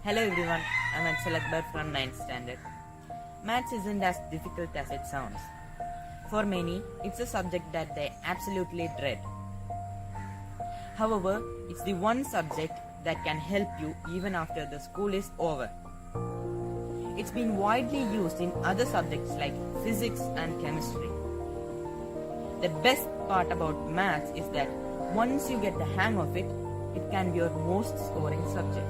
Hello everyone, I'm Ansel Akbar from 9th standard. Maths isn't as difficult as it sounds. For many, it's a subject that they absolutely dread. However, it's the one subject that can help you even after the school is over. It's been widely used in other subjects like physics and chemistry. The best part about maths is that once you get the hang of it, it can be your most scoring subject.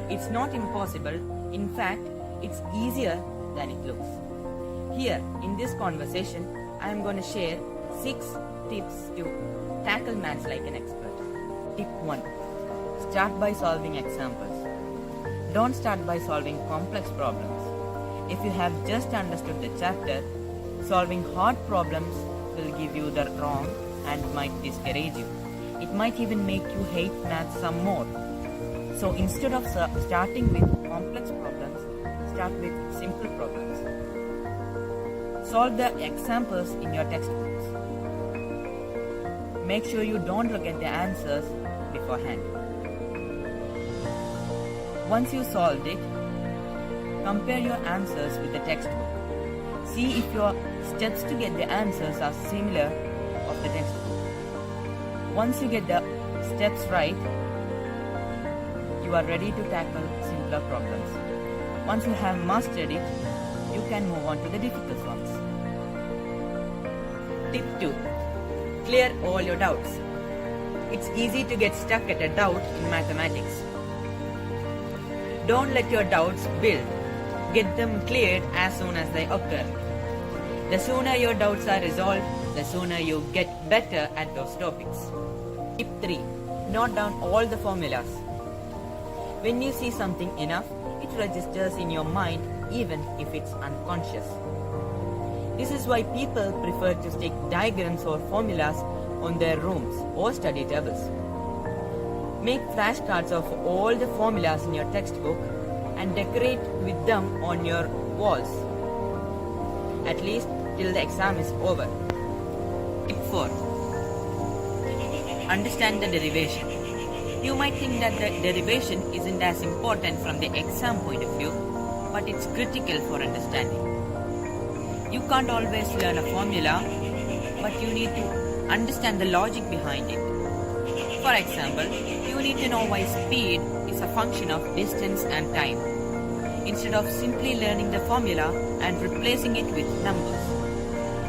It's not impossible, in fact, it's easier than it looks. Here, in this conversation, I am going to share 6 tips to tackle maths like an expert. Tip 1. Start by solving examples. Don't start by solving complex problems. If you have just understood the chapter, solving hard problems will give you the wrong and might discourage you. It might even make you hate maths some more. So instead of starting with complex problems, start with simple problems. Solve the examples in your textbooks. Make sure you don't look at the answers beforehand. Once you solved it, compare your answers with the textbook. See if your steps to get the answers are similar of the textbook. Once you get the steps right, you are ready to tackle simpler problems. Once you have mastered it, you can move on to the difficult ones. Tip 2. Clear all your doubts. It's easy to get stuck at a doubt in mathematics. Don't let your doubts build. Get them cleared as soon as they occur. The sooner your doubts are resolved, the sooner you get better at those topics. Tip 3. Note down all the formulas. When you see something enough, it registers in your mind even if it's unconscious. This is why people prefer to stick diagrams or formulas on their rooms or study tables. Make flashcards of all the formulas in your textbook and decorate with them on your walls, at least till the exam is over. Tip 4. Understand the derivation. You might think that the derivation isn't as important from the exam point of view, but it's critical for understanding. You can't always learn a formula, but you need to understand the logic behind it. For example, you need to know why speed is a function of distance and time, instead of simply learning the formula and replacing it with numbers.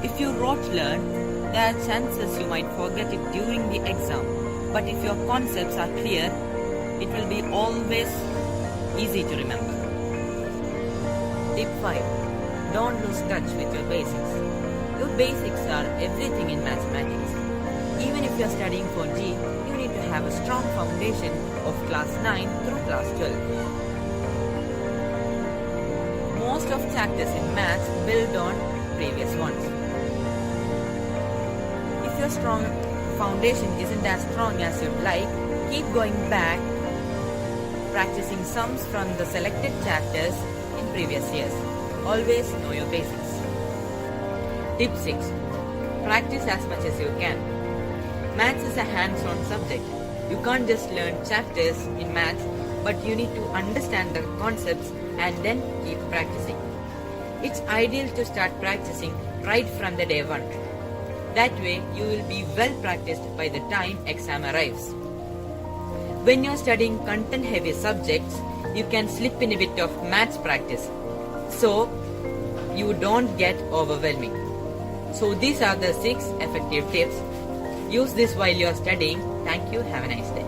If you rote learn, there are chances you might forget it during the exam. But if your concepts are clear, it will be always easy to remember. Tip 5. Don't lose touch with your basics. Your basics are everything in mathematics. Even if you are studying for G, you need to have a strong foundation of class 9 through class 12. Most of chapters in maths build on previous ones. If your strong foundation isn't as strong as you'd like, keep going back, practicing sums from the selected chapters in previous years. Always know your basics. Tip 6. Practice as much as you can. Maths is a hands-on subject. You can't just learn chapters in maths, but you need to understand the concepts and then keep practicing. It's ideal to start practicing right from the day 1. That way, you will be well practiced by the time exam arrives. When you're studying content-heavy subjects, you can slip in a bit of maths practice, so you don't get overwhelming. So these are the 6 effective tips. Use this while you're studying. Thank you. Have a nice day.